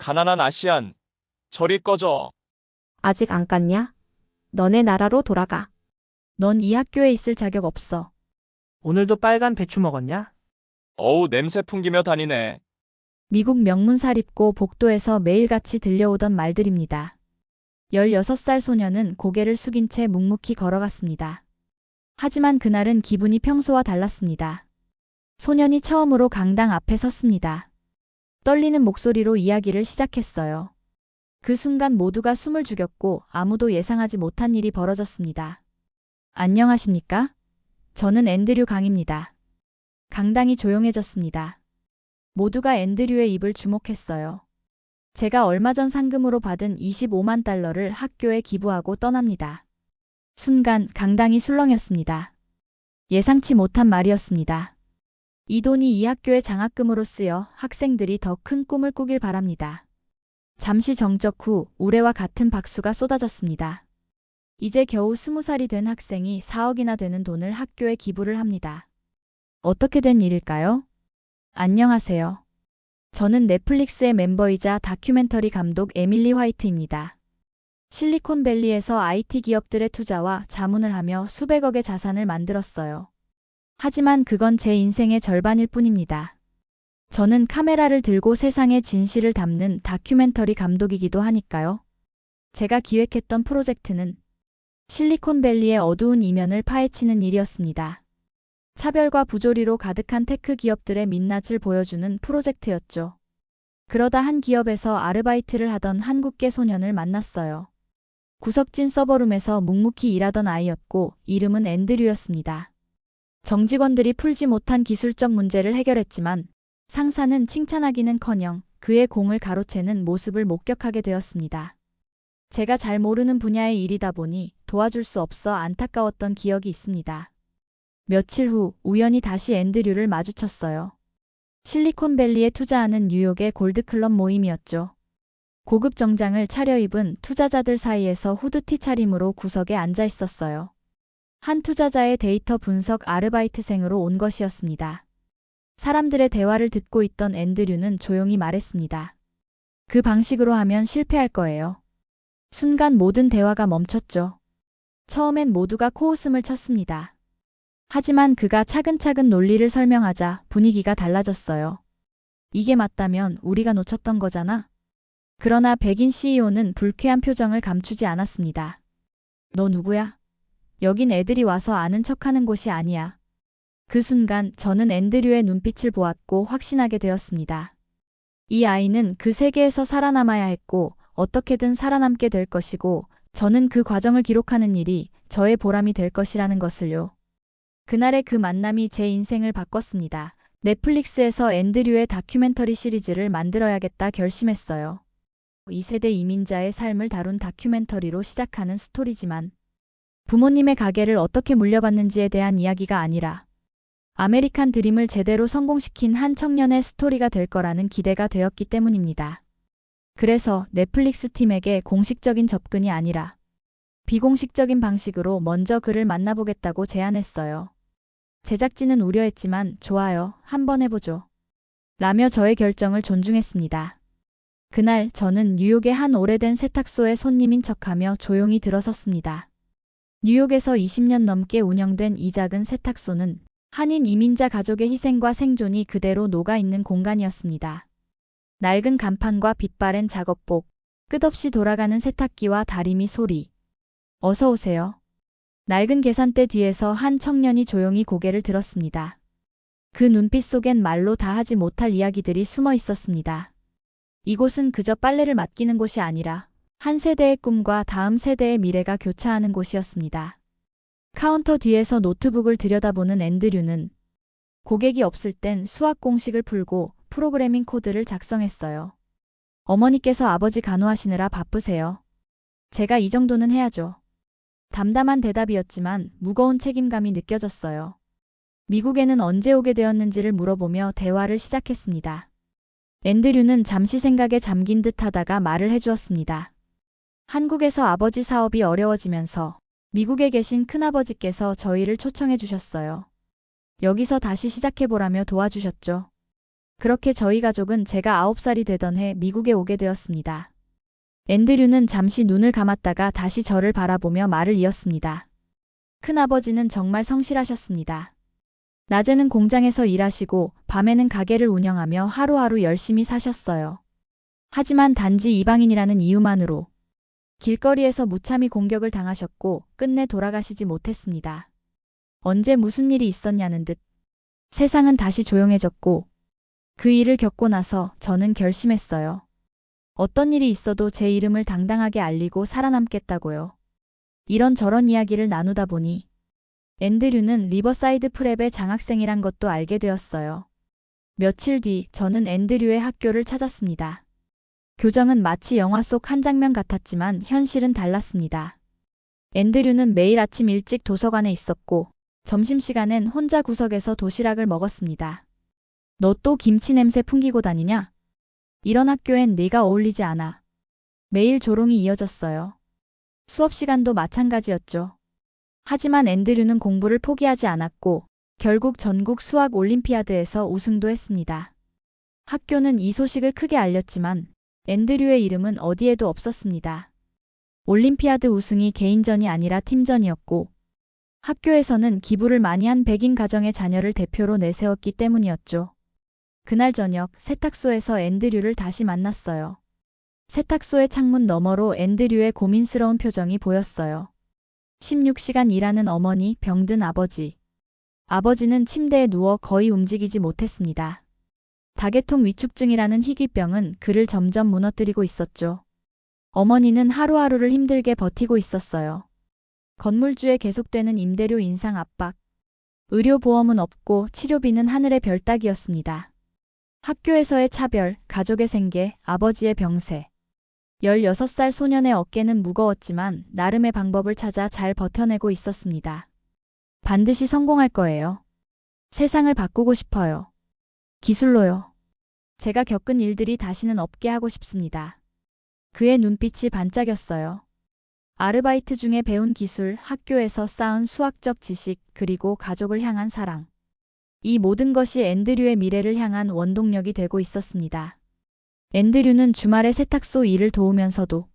가난한 아시안. 저리 꺼져. 아직 안 깠냐? 너네 나라로 돌아가. 넌 이 학교에 있을 자격 없어. 오늘도 빨간 배추 먹었냐? 어우, 냄새 풍기며 다니네. 미국 명문사립고 복도에서 매일같이 들려오던 말들입니다. 16살 소녀는 고개를 숙인 채 묵묵히 걸어갔습니다. 하지만 그날은 기분이 평소와 달랐습니다. 소년이 처음으로 강당 앞에 섰습니다. 떨리는 목소리로 이야기를 시작했어요. 그 순간 모두가 숨을 죽였고 아무도 예상하지 못한 일이 벌어졌습니다. 안녕하십니까? 저는 앤드류 강입니다. 강당이 조용해졌습니다. 모두가 앤드류의 입을 주목했어요. 제가 얼마 전 상금으로 받은 25만 달러를 학교에 기부하고 떠납니다. 순간 강당이 술렁였습니다. 예상치 못한 말이었습니다. 이 돈이 이 학교의 장학금으로 쓰여 학생들이 더 큰 꿈을 꾸길 바랍니다. 잠시 정적 후 우레와 같은 박수가 쏟아졌습니다. 이제 겨우 20살이 된 학생이 4억이나 되는 돈을 학교에 기부를 합니다. 어떻게 된 일일까요? 안녕하세요. 저는 넷플릭스의 멤버이자 다큐멘터리 감독 에밀리 화이트입니다. 실리콘밸리에서 IT 기업들의 투자와 자문을 하며 수백억의 자산을 만들었어요. 하지만 그건 제 인생의 절반일 뿐입니다. 저는 카메라를 들고 세상의 진실을 담는 다큐멘터리 감독이기도 하니까요. 제가 기획했던 프로젝트는 실리콘밸리의 어두운 이면을 파헤치는 일이었습니다. 차별과 부조리로 가득한 테크 기업들의 민낯을 보여주는 프로젝트였죠. 그러다 한 기업에서 아르바이트를 하던 한국계 소년을 만났어요. 구석진 서버룸에서 묵묵히 일하던 아이였고 이름은 앤드류였습니다. 정직원들이 풀지 못한 기술적 문제를 해결했지만 상사는 칭찬하기는커녕 그의 공을 가로채는 모습을 목격하게 되었습니다. 제가 잘 모르는 분야의 일이다 보니 도와줄 수 없어 안타까웠던 기억이 있습니다. 며칠 후 우연히 다시 앤드류를 마주쳤어요. 실리콘밸리에 투자하는 뉴욕의 골드클럽 모임이었죠. 고급 정장을 차려입은 투자자들 사이에서 후드티 차림으로 구석에 앉아 있었어요. 한 투자자의 데이터 분석 아르바이트생으로 온 것이었습니다. 사람들의 대화를 듣고 있던 앤드류는 조용히 말했습니다. 그 방식으로 하면 실패할 거예요. 순간 모든 대화가 멈췄죠. 처음엔 모두가 코웃음을 쳤습니다. 하지만 그가 차근차근 논리를 설명하자 분위기가 달라졌어요. 이게 맞다면 우리가 놓쳤던 거잖아. 그러나 백인 CEO는 불쾌한 표정을 감추지 않았습니다. 너 누구야? 여긴 애들이 와서 아는 척하는 곳이 아니야. 그 순간 저는 앤드류의 눈빛을 보았고 확신하게 되었습니다. 이 아이는 그 세계에서 살아남아야 했고 어떻게든 살아남게 될 것이고 저는 그 과정을 기록하는 일이 저의 보람이 될 것이라는 것을요. 그날의 그 만남이 제 인생을 바꿨습니다. 넷플릭스에서 앤드류의 다큐멘터리 시리즈를 만들어야겠다 결심했어요. 2세대 이민자의 삶을 다룬 다큐멘터리로 시작하는 스토리지만 부모님의 가게를 어떻게 물려받는지에 대한 이야기가 아니라 아메리칸 드림을 제대로 성공시킨 한 청년의 스토리가 될 거라는 기대가 되었기 때문입니다. 그래서 넷플릭스 팀에게 공식적인 접근이 아니라 비공식적인 방식으로 먼저 그를 만나보겠다고 제안했어요. 제작진은 우려했지만 좋아요, 한번 해보죠. 라며 저의 결정을 존중했습니다. 그날 저는 뉴욕의 한 오래된 세탁소의 손님인 척하며 조용히 들어섰습니다. 뉴욕에서 20년 넘게 운영된 이 작은 세탁소는 한인 이민자 가족의 희생과 생존이 그대로 녹아있는 공간이었습니다. 낡은 간판과 빛바랜 작업복, 끝없이 돌아가는 세탁기와 다리미 소리. 어서 오세요. 낡은 계산대 뒤에서 한 청년이 조용히 고개를 들었습니다. 그 눈빛 속엔 말로 다 하지 못할 이야기들이 숨어 있었습니다. 이곳은 그저 빨래를 맡기는 곳이 아니라 한 세대의 꿈과 다음 세대의 미래가 교차하는 곳이었습니다. 카운터 뒤에서 노트북을 들여다보는 앤드류는 고객이 없을 땐 수학 공식을 풀고 프로그래밍 코드를 작성했어요. 어머니께서 아버지 간호하시느라 바쁘세요. 제가 이 정도는 해야죠. 담담한 대답이었지만 무거운 책임감이 느껴졌어요. 미국에는 언제 오게 되었는지를 물어보며 대화를 시작했습니다. 앤드류는 잠시 생각에 잠긴 듯 하다가 말을 해주었습니다. 한국에서 아버지 사업이 어려워지면서 미국에 계신 큰아버지께서 저희를 초청해 주셨어요. 여기서 다시 시작해보라며 도와주셨죠. 그렇게 저희 가족은 제가 9살이 되던 해 미국에 오게 되었습니다. 앤드류는 잠시 눈을 감았다가 다시 저를 바라보며 말을 이었습니다. 큰아버지는 정말 성실하셨습니다. 낮에는 공장에서 일하시고 밤에는 가게를 운영하며 하루하루 열심히 사셨어요. 하지만 단지 이방인이라는 이유만으로 길거리에서 무참히 공격을 당하셨고 끝내 돌아가시지 못했습니다. 언제 무슨 일이 있었냐는 듯 세상은 다시 조용해졌고 그 일을 겪고 나서 저는 결심했어요. 어떤 일이 있어도 제 이름을 당당하게 알리고 살아남겠다고요. 이런저런 이야기를 나누다 보니 앤드류는 리버사이드 프랩의 장학생이란 것도 알게 되었어요. 며칠 뒤 저는 앤드류의 학교를 찾았습니다. 교정은 마치 영화 속 한 장면 같았지만 현실은 달랐습니다. 앤드류는 매일 아침 일찍 도서관에 있었고 점심시간엔 혼자 구석에서 도시락을 먹었습니다. 너 또 김치 냄새 풍기고 다니냐? 이런 학교엔 네가 어울리지 않아. 매일 조롱이 이어졌어요. 수업 시간도 마찬가지였죠. 하지만 앤드류는 공부를 포기하지 않았고 결국 전국 수학 올림피아드에서 우승도 했습니다. 학교는 이 소식을 크게 알렸지만 앤드류의 이름은 어디에도 없었습니다. 올림피아드 우승이 개인전이 아니라 팀전이었고 학교에서는 기부를 많이 한 백인 가정의 자녀를 대표로 내세웠기 때문이었죠. 그날 저녁 세탁소에서 앤드류를 다시 만났어요. 세탁소의 창문 너머로 앤드류의 고민스러운 표정이 보였어요. 16시간 일하는 어머니, 병든 아버지. 아버지는 침대에 누워 거의 움직이지 못했습니다. 다계통 위축증이라는 희귀병은 그를 점점 무너뜨리고 있었죠. 어머니는 하루하루를 힘들게 버티고 있었어요. 건물주에 계속되는 임대료 인상 압박. 의료보험은 없고 치료비는 하늘의 별 따기였습니다. 학교에서의 차별, 가족의 생계, 아버지의 병세. 16살 소년의 어깨는 무거웠지만 나름의 방법을 찾아 잘 버텨내고 있었습니다. 반드시 성공할 거예요. 세상을 바꾸고 싶어요. 기술로요. 제가 겪은 일들이 다시는 없게 하고 싶습니다. 그의 눈빛이 반짝였어요. 아르바이트 중에 배운 기술, 학교에서 쌓은 수학적 지식, 그리고 가족을 향한 사랑. 이 모든 것이 앤드류의 미래를 향한 원동력이 되고 있었습니다. 앤드류는 주말에 세탁소 일을 도우면서도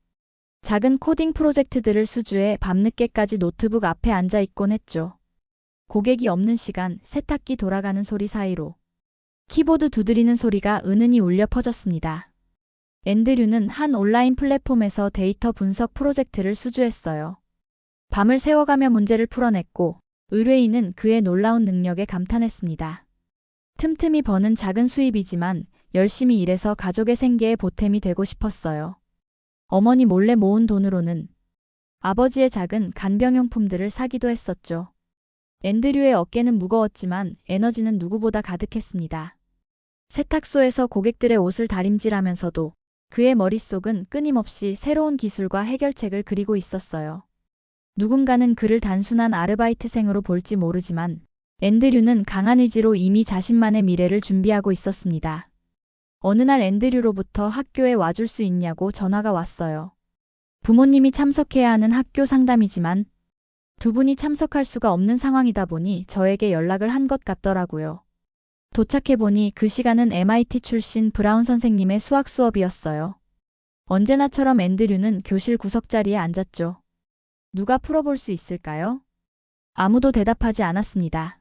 작은 코딩 프로젝트들을 수주해 밤늦게까지 노트북 앞에 앉아 있곤 했죠. 고객이 없는 시간, 세탁기 돌아가는 소리 사이로 키보드 두드리는 소리가 은은히 울려 퍼졌습니다. 앤드류는 한 온라인 플랫폼에서 데이터 분석 프로젝트를 수주했어요. 밤을 새워가며 문제를 풀어냈고 의뢰인은 그의 놀라운 능력에 감탄했습니다. 틈틈이 버는 작은 수입이지만 열심히 일해서 가족의 생계에 보탬이 되고 싶었어요. 어머니 몰래 모은 돈으로는 아버지의 작은 간병용품들을 사기도 했었죠. 앤드류의 어깨는 무거웠지만 에너지는 누구보다 가득했습니다. 세탁소에서 고객들의 옷을 다림질하면서도 그의 머릿속은 끊임없이 새로운 기술과 해결책을 그리고 있었어요. 누군가는 그를 단순한 아르바이트생으로 볼지 모르지만 앤드류는 강한 의지로 이미 자신만의 미래를 준비하고 있었습니다. 어느 날 앤드류로부터 학교에 와줄 수 있냐고 전화가 왔어요. 부모님이 참석해야 하는 학교 상담이지만 두 분이 참석할 수가 없는 상황이다 보니 저에게 연락을 한 것 같더라고요. 도착해보니 그 시간은 MIT 출신 브라운 선생님의 수학 수업이었어요. 언제나처럼 앤드류는 교실 구석자리에 앉았죠. 누가 풀어볼 수 있을까요? 아무도 대답하지 않았습니다.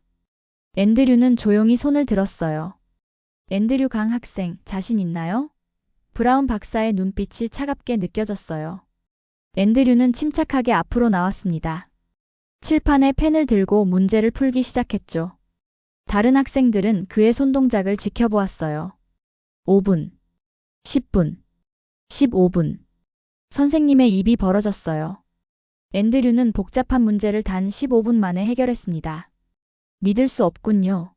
앤드류는 조용히 손을 들었어요. 앤드류 강 학생, 자신 있나요? 브라운 박사의 눈빛이 차갑게 느껴졌어요. 앤드류는 침착하게 앞으로 나왔습니다. 칠판에 펜을 들고 문제를 풀기 시작했죠. 다른 학생들은 그의 손동작을 지켜보았어요. 5분, 10분, 15분. 선생님의 입이 벌어졌어요. 앤드류는 복잡한 문제를 단 15분 만에 해결했습니다. 믿을 수 없군요.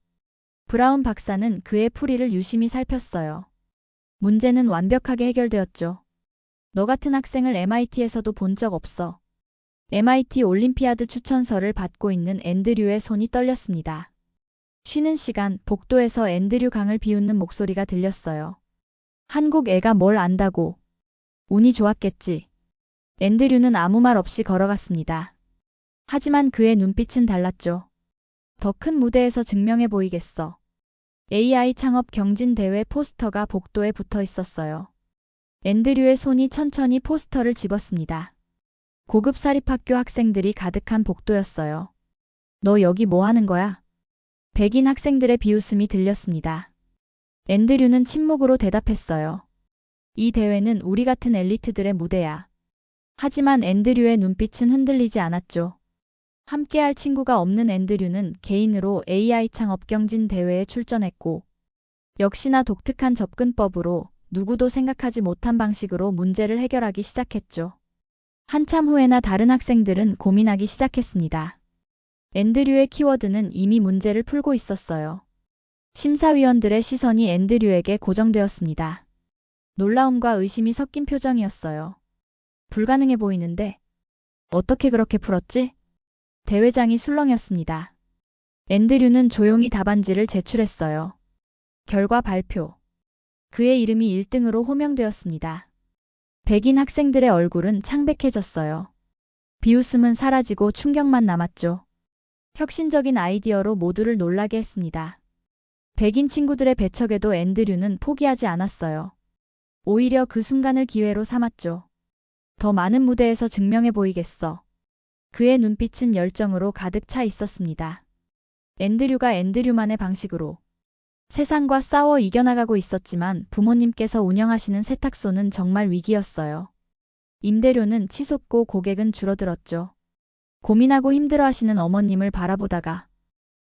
브라운 박사는 그의 풀이를 유심히 살폈어요. 문제는 완벽하게 해결되었죠. 너 같은 학생을 MIT에서도 본 적 없어. MIT 올림피아드 추천서를 받고 있는 앤드류의 손이 떨렸습니다. 쉬는 시간 복도에서 앤드류 강을 비웃는 목소리가 들렸어요. 한국 애가 뭘 안다고. 운이 좋았겠지. 앤드류는 아무 말 없이 걸어갔습니다. 하지만 그의 눈빛은 달랐죠. 더 큰 무대에서 증명해 보이겠어. AI 창업 경진 대회 포스터가 복도에 붙어 있었어요. 앤드류의 손이 천천히 포스터를 집었습니다. 고급 사립학교 학생들이 가득한 복도였어요. 너 여기 뭐 하는 거야? 백인 학생들의 비웃음이 들렸습니다. 앤드류는 침묵으로 대답했어요. 이 대회는 우리 같은 엘리트들의 무대야. 하지만 앤드류의 눈빛은 흔들리지 않았죠. 함께할 친구가 없는 앤드류는 개인으로 AI 창업 경진 대회에 출전했고, 역시나 독특한 접근법으로 누구도 생각하지 못한 방식으로 문제를 해결하기 시작했죠. 한참 후에나 다른 학생들은 고민하기 시작했습니다. 앤드류의 키워드는 이미 문제를 풀고 있었어요. 심사위원들의 시선이 앤드류에게 고정되었습니다. 놀라움과 의심이 섞인 표정이었어요. 불가능해 보이는데 어떻게 그렇게 풀었지? 대회장이 술렁였습니다. 앤드류는 조용히 답안지를 제출했어요. 결과 발표. 그의 이름이 1등으로 호명되었습니다. 백인 학생들의 얼굴은 창백해졌어요. 비웃음은 사라지고 충격만 남았죠. 혁신적인 아이디어로 모두를 놀라게 했습니다. 백인 친구들의 배척에도 앤드류는 포기하지 않았어요. 오히려 그 순간을 기회로 삼았죠. 더 많은 무대에서 증명해 보이겠어. 그의 눈빛은 열정으로 가득 차 있었습니다. 앤드류가 앤드류만의 방식으로 세상과 싸워 이겨나가고 있었지만 부모님께서 운영하시는 세탁소는 정말 위기였어요. 임대료는 치솟고 고객은 줄어들었죠. 고민하고 힘들어하시는 어머님을 바라보다가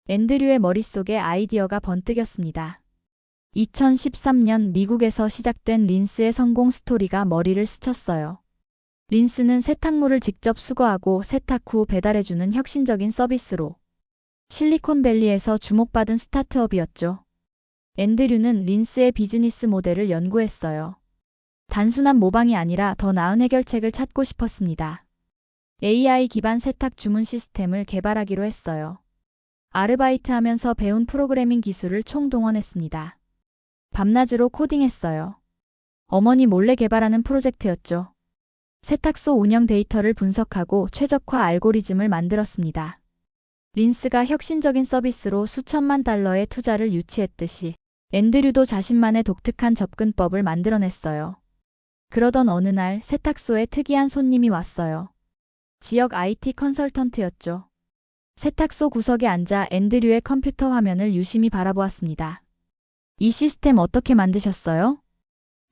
앤드류의 머릿속에 아이디어가 번뜩였습니다. 2013년 미국에서 시작된 린스의 성공 스토리가 머리를 스쳤어요. 린스는 세탁물을 직접 수거하고 세탁 후 배달해주는 혁신적인 서비스로 실리콘밸리에서 주목받은 스타트업이었죠. 앤드류는 린스의 비즈니스 모델을 연구했어요. 단순한 모방이 아니라 더 나은 해결책을 찾고 싶었습니다. AI 기반 세탁 주문 시스템을 개발하기로 했어요. 아르바이트하면서 배운 프로그래밍 기술을 총동원했습니다. 밤낮으로 코딩했어요. 어머니 몰래 개발하는 프로젝트였죠. 세탁소 운영 데이터를 분석하고 최적화 알고리즘을 만들었습니다. 린스가 혁신적인 서비스로 수천만 달러의 투자를 유치했듯이 앤드류도 자신만의 독특한 접근법을 만들어냈어요. 그러던 어느 날 세탁소에 특이한 손님이 왔어요. 지역 IT 컨설턴트였죠. 세탁소 구석에 앉아 앤드류의 컴퓨터 화면을 유심히 바라보았습니다. 이 시스템 어떻게 만드셨어요?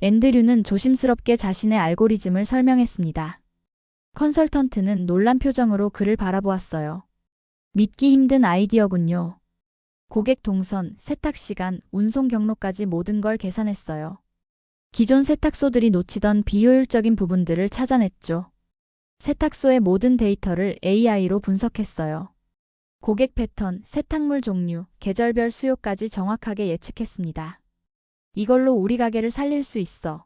앤드류는 조심스럽게 자신의 알고리즘을 설명했습니다. 컨설턴트는 놀란 표정으로 그를 바라보았어요. 믿기 힘든 아이디어군요. 고객 동선, 세탁 시간, 운송 경로까지 모든 걸 계산했어요. 기존 세탁소들이 놓치던 비효율적인 부분들을 찾아냈죠. 세탁소의 모든 데이터를 AI로 분석했어요. 고객 패턴, 세탁물 종류, 계절별 수요까지 정확하게 예측했습니다. 이걸로 우리 가게를 살릴 수 있어.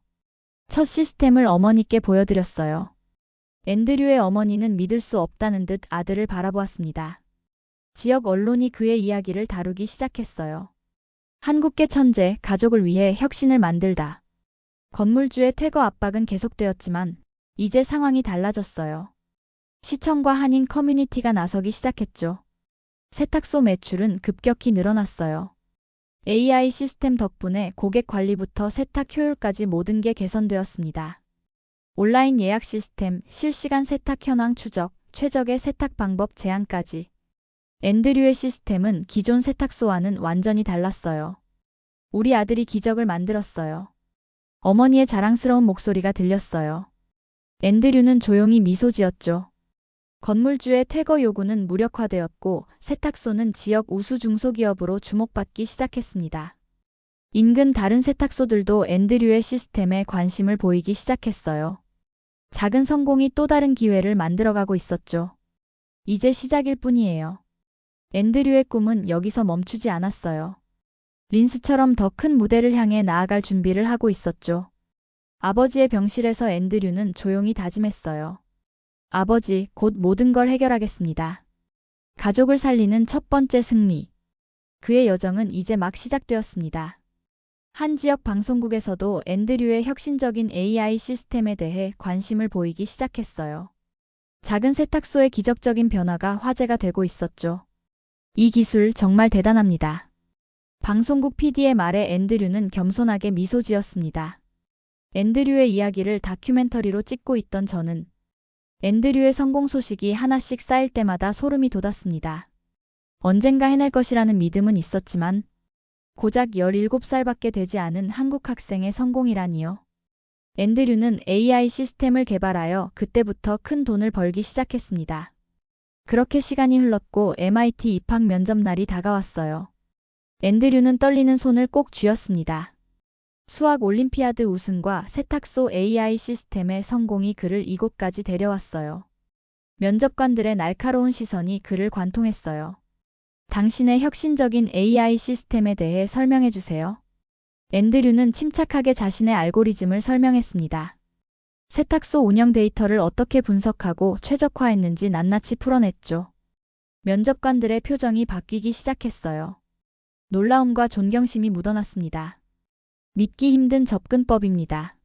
첫 시스템을 어머니께 보여드렸어요. 앤드류의 어머니는 믿을 수 없다는 듯 아들을 바라보았습니다. 지역 언론이 그의 이야기를 다루기 시작했어요. 한국계 천재, 가족을 위해 혁신을 만들다. 건물주의 퇴거 압박은 계속되었지만 이제 상황이 달라졌어요. 시청과 한인 커뮤니티가 나서기 시작했죠. 세탁소 매출은 급격히 늘어났어요. AI 시스템 덕분에 고객 관리부터 세탁 효율까지 모든 게 개선되었습니다. 온라인 예약 시스템, 실시간 세탁 현황 추적, 최적의 세탁 방법 제안까지. 앤드류의 시스템은 기존 세탁소와는 완전히 달랐어요. 우리 아들이 기적을 만들었어요. 어머니의 자랑스러운 목소리가 들렸어요. 앤드류는 조용히 미소 지었죠. 건물주의 퇴거 요구는 무력화되었고 세탁소는 지역 우수 중소기업으로 주목받기 시작했습니다. 인근 다른 세탁소들도 앤드류의 시스템에 관심을 보이기 시작했어요. 작은 성공이 또 다른 기회를 만들어가고 있었죠. 이제 시작일 뿐이에요. 앤드류의 꿈은 여기서 멈추지 않았어요. 린스처럼 더 큰 무대를 향해 나아갈 준비를 하고 있었죠. 아버지의 병실에서 앤드류는 조용히 다짐했어요. 아버지, 곧 모든 걸 해결하겠습니다. 가족을 살리는 첫 번째 승리. 그의 여정은 이제 막 시작되었습니다. 한 지역 방송국에서도 앤드류의 혁신적인 AI 시스템에 대해 관심을 보이기 시작했어요. 작은 세탁소의 기적적인 변화가 화제가 되고 있었죠. 이 기술 정말 대단합니다. 방송국 PD의 말에 앤드류는 겸손하게 미소 지었습니다. 앤드류의 이야기를 다큐멘터리로 찍고 있던 저는 앤드류의 성공 소식이 하나씩 쌓일 때마다 소름이 돋았습니다. 언젠가 해낼 것이라는 믿음은 있었지만 고작 17살밖에 되지 않은 한국 학생의 성공이라니요. 앤드류는 AI 시스템을 개발하여 그때부터 큰 돈을 벌기 시작했습니다. 그렇게 시간이 흘렀고 MIT 입학 면접 날이 다가왔어요. 앤드류는 떨리는 손을 꼭 쥐었습니다. 수학 올림피아드 우승과 세탁소 AI 시스템의 성공이 그를 이곳까지 데려왔어요. 면접관들의 날카로운 시선이 그를 관통했어요. 당신의 혁신적인 AI 시스템에 대해 설명해 주세요. 앤드류는 침착하게 자신의 알고리즘을 설명했습니다. 세탁소 운영 데이터를 어떻게 분석하고 최적화했는지 낱낱이 풀어냈죠. 면접관들의 표정이 바뀌기 시작했어요. 놀라움과 존경심이 묻어났습니다. 믿기 힘든 접근법입니다.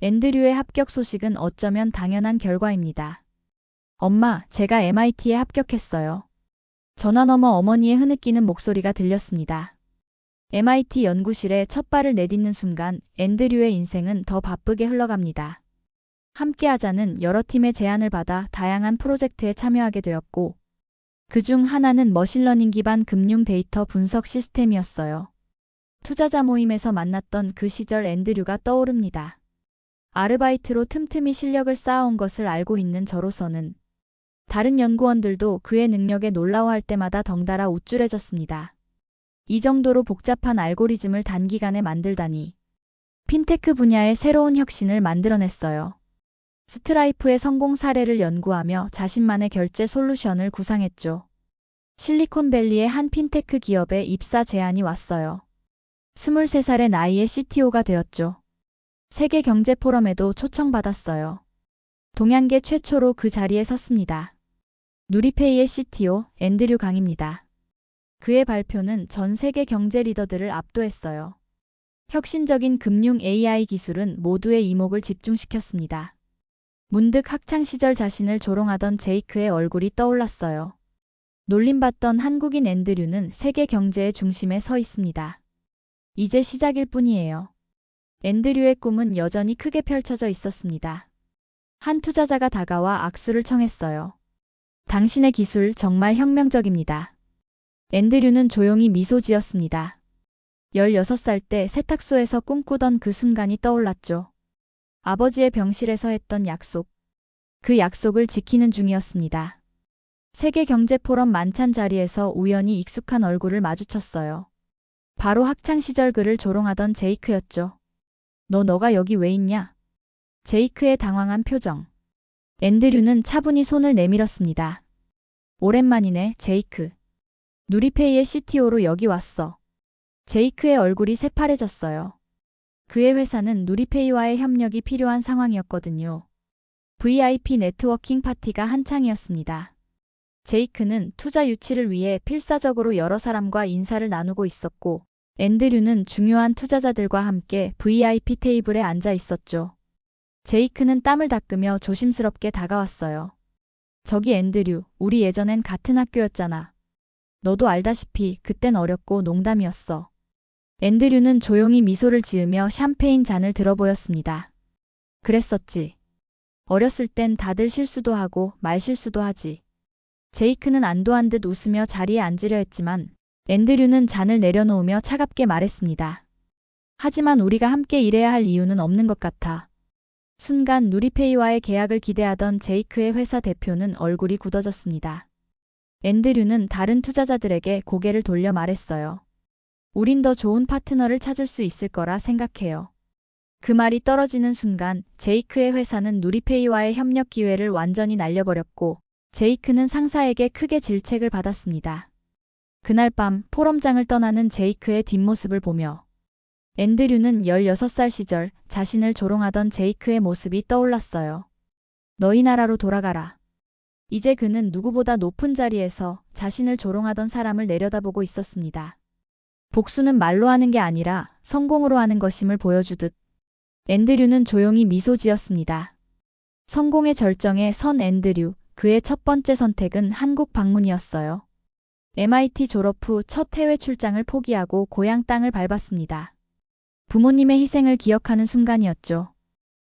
앤드류의 합격 소식은 어쩌면 당연한 결과입니다. 엄마, 제가 MIT에 합격했어요. 전화 너머 어머니의 흐느끼는 목소리가 들렸습니다. MIT 연구실에 첫 발을 내딛는 순간 앤드류의 인생은 더 바쁘게 흘러갑니다. 함께하자는 여러 팀의 제안을 받아 다양한 프로젝트에 참여하게 되었고, 그중 하나는 머신러닝 기반 금융 데이터 분석 시스템이었어요. 투자자 모임에서 만났던 그 시절 앤드류가 떠오릅니다. 아르바이트로 틈틈이 실력을 쌓아온 것을 알고 있는 저로서는 다른 연구원들도 그의 능력에 놀라워할 때마다 덩달아 우쭐해졌습니다. 이 정도로 복잡한 알고리즘을 단기간에 만들다니. 핀테크 분야의 새로운 혁신을 만들어냈어요. 스트라이프의 성공 사례를 연구하며 자신만의 결제 솔루션을 구상했죠. 실리콘밸리의 한 핀테크 기업에 입사 제안이 왔어요. 23살의 나이에 CTO가 되었죠. 세계 경제 포럼에도 초청받았어요. 동양계 최초로 그 자리에 섰습니다. 누리페이의 CTO 앤드류 강입니다. 그의 발표는 전 세계 경제 리더들을 압도했어요. 혁신적인 금융 AI 기술은 모두의 이목을 집중시켰습니다. 문득 학창시절 자신을 조롱하던 제이크의 얼굴이 떠올랐어요. 놀림받던 한국인 앤드류는 세계 경제의 중심에 서 있습니다. 이제 시작일 뿐이에요. 앤드류의 꿈은 여전히 크게 펼쳐져 있었습니다. 한 투자자가 다가와 악수를 청했어요. 당신의 기술 정말 혁명적입니다. 앤드류는 조용히 미소 지었습니다. 16살 때 세탁소에서 꿈꾸던 그 순간이 떠올랐죠. 아버지의 병실에서 했던 약속. 그 약속을 지키는 중이었습니다. 세계경제포럼 만찬 자리에서 우연히 익숙한 얼굴을 마주쳤어요. 바로 학창시절 그를 조롱하던 제이크였죠. 너가 여기 왜 있냐? 제이크의 당황한 표정. 앤드류는 차분히 손을 내밀었습니다. 오랜만이네, 제이크. 누리페이의 CTO로 여기 왔어. 제이크의 얼굴이 새파래졌어요. 그의 회사는 누리페이와의 협력이 필요한 상황이었거든요. VIP 네트워킹 파티가 한창이었습니다. 제이크는 투자 유치를 위해 필사적으로 여러 사람과 인사를 나누고 있었고, 앤드류는 중요한 투자자들과 함께 VIP 테이블에 앉아 있었죠. 제이크는 땀을 닦으며 조심스럽게 다가왔어요. 저기 앤드류, 우리 예전엔 같은 학교였잖아. 너도 알다시피 그땐 어렸고 농담이었어. 앤드류는 조용히 미소를 지으며 샴페인 잔을 들어 보였습니다. 그랬었지. 어렸을 땐 다들 실수도 하고 말실수도 하지. 제이크는 안도한 듯 웃으며 자리에 앉으려 했지만 앤드류는 잔을 내려놓으며 차갑게 말했습니다. 하지만 우리가 함께 일해야 할 이유는 없는 것 같아. 순간 누리페이와의 계약을 기대하던 제이크의 회사 대표는 얼굴이 굳어졌습니다. 앤드류는 다른 투자자들에게 고개를 돌려 말했어요. 우린 더 좋은 파트너를 찾을 수 있을 거라 생각해요. 그 말이 떨어지는 순간 제이크의 회사는 누리페이와의 협력 기회를 완전히 날려버렸고 제이크는 상사에게 크게 질책을 받았습니다. 그날 밤 포럼장을 떠나는 제이크의 뒷모습을 보며 앤드류는 16살 시절 자신을 조롱하던 제이크의 모습이 떠올랐어요. 너희 나라로 돌아가라. 이제 그는 누구보다 높은 자리에서 자신을 조롱하던 사람을 내려다보고 있었습니다. 복수는 말로 하는 게 아니라 성공으로 하는 것임을 보여주듯 앤드류는 조용히 미소 지었습니다. 성공의 절정에 선 앤드류, 그의 첫 번째 선택은 한국 방문이었어요. MIT 졸업 후 첫 해외 출장을 포기하고 고향 땅을 밟았습니다. 부모님의 희생을 기억하는 순간이었죠.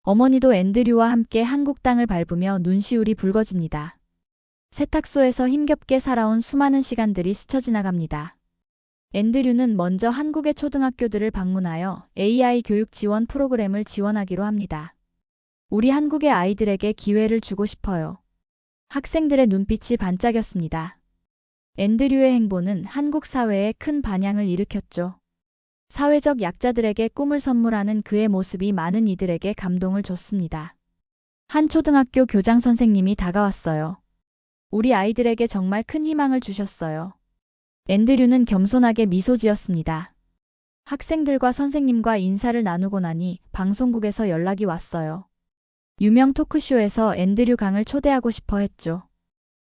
어머니도 앤드류와 함께 한국 땅을 밟으며 눈시울이 붉어집니다. 세탁소에서 힘겹게 살아온 수많은 시간들이 스쳐 지나갑니다. 앤드류는 먼저 한국의 초등학교들을 방문하여 AI 교육 지원 프로그램을 지원하기로 합니다. 우리 한국의 아이들에게 기회를 주고 싶어요. 학생들의 눈빛이 반짝였습니다. 앤드류의 행보는 한국 사회에 큰 반향을 일으켰죠. 사회적 약자들에게 꿈을 선물하는 그의 모습이 많은 이들에게 감동을 줬습니다. 한 초등학교 교장 선생님이 다가왔어요. 우리 아이들에게 정말 큰 희망을 주셨어요. 앤드류는 겸손하게 미소 지었습니다. 학생들과 선생님과 인사를 나누고 나니 방송국에서 연락이 왔어요. 유명 토크쇼에서 앤드류 강을 초대하고 싶어 했죠.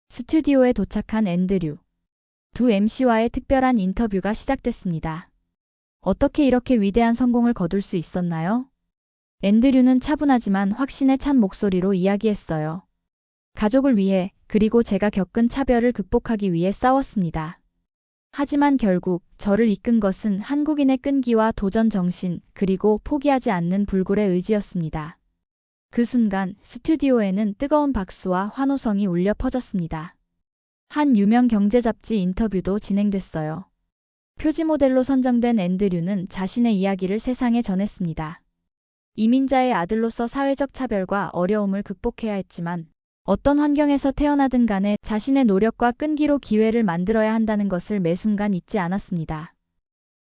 스튜디오에 도착한 앤드류. 두 MC와의 특별한 인터뷰가 시작됐습니다. 어떻게 이렇게 위대한 성공을 거둘 수 있었나요? 앤드류는 차분하지만 확신에 찬 목소리로 이야기했어요. 가족을 위해, 그리고 제가 겪은 차별을 극복하기 위해 싸웠습니다. 하지만 결국 저를 이끈 것은 한국인의 끈기와 도전 정신, 그리고 포기하지 않는 불굴의 의지였습니다. 그 순간 스튜디오에는 뜨거운 박수와 환호성이 울려 퍼졌습니다. 한 유명 경제 잡지 인터뷰도 진행됐어요. 표지 모델로 선정된 앤드류는 자신의 이야기를 세상에 전했습니다. 이민자의 아들로서 사회적 차별과 어려움을 극복해야 했지만 어떤 환경에서 태어나든 간에 자신의 노력과 끈기로 기회를 만들어야 한다는 것을 매 순간 잊지 않았습니다.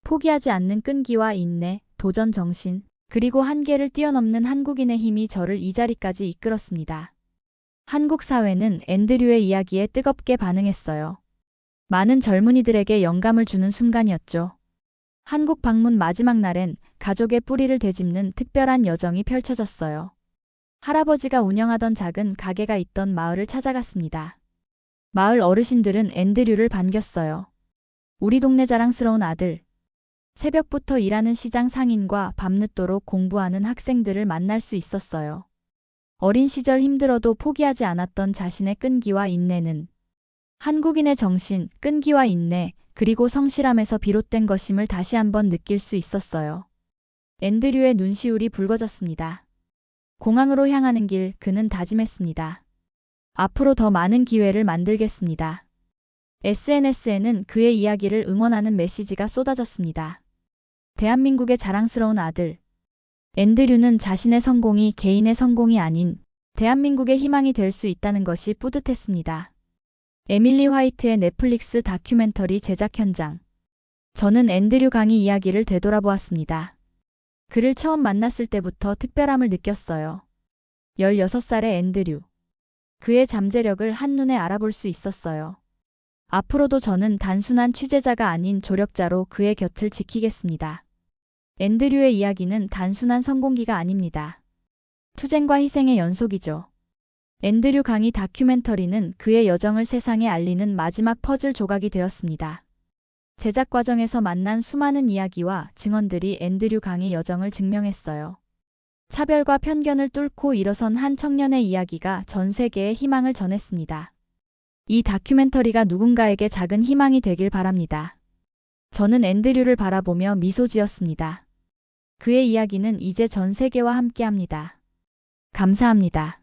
포기하지 않는 끈기와 인내, 도전 정신, 그리고 한계를 뛰어넘는 한국인의 힘이 저를 이 자리까지 이끌었습니다. 한국 사회는 앤드류의 이야기에 뜨겁게 반응했어요. 많은 젊은이들에게 영감을 주는 순간이었죠. 한국 방문 마지막 날엔 가족의 뿌리를 되짚는 특별한 여정이 펼쳐졌어요. 할아버지가 운영하던 작은 가게가 있던 마을을 찾아갔습니다. 마을 어르신들은 앤드류를 반겼어요. 우리 동네 자랑스러운 아들. 새벽부터 일하는 시장 상인과 밤늦도록 공부하는 학생들을 만날 수 있었어요. 어린 시절 힘들어도 포기하지 않았던 자신의 끈기와 인내는 한국인의 정신, 끈기와 인내, 그리고 성실함에서 비롯된 것임을 다시 한번 느낄 수 있었어요. 앤드류의 눈시울이 붉어졌습니다. 공항으로 향하는 길, 그는 다짐했습니다. 앞으로 더 많은 기회를 만들겠습니다. SNS에는 그의 이야기를 응원하는 메시지가 쏟아졌습니다. 대한민국의 자랑스러운 아들. 앤드류는 자신의 성공이 개인의 성공이 아닌 대한민국의 희망이 될 수 있다는 것이 뿌듯했습니다. 에밀리 화이트의 넷플릭스 다큐멘터리 제작 현장. 저는 앤드류 강의 이야기를 되돌아보았습니다. 그를 처음 만났을 때부터 특별함을 느꼈어요. 16살의 앤드류. 그의 잠재력을 한눈에 알아볼 수 있었어요. 앞으로도 저는 단순한 취재자가 아닌 조력자로 그의 곁을 지키겠습니다. 앤드류의 이야기는 단순한 성공기가 아닙니다. 투쟁과 희생의 연속이죠. 앤드류 강의 다큐멘터리는 그의 여정을 세상에 알리는 마지막 퍼즐 조각이 되었습니다. 제작 과정에서 만난 수많은 이야기와 증언들이 앤드류 강의 여정을 증명했어요. 차별과 편견을 뚫고 일어선 한 청년의 이야기가 전 세계에 희망을 전했습니다. 이 다큐멘터리가 누군가에게 작은 희망이 되길 바랍니다. 저는 앤드류를 바라보며 미소 지었습니다. 그의 이야기는 이제 전 세계와 함께합니다. 감사합니다.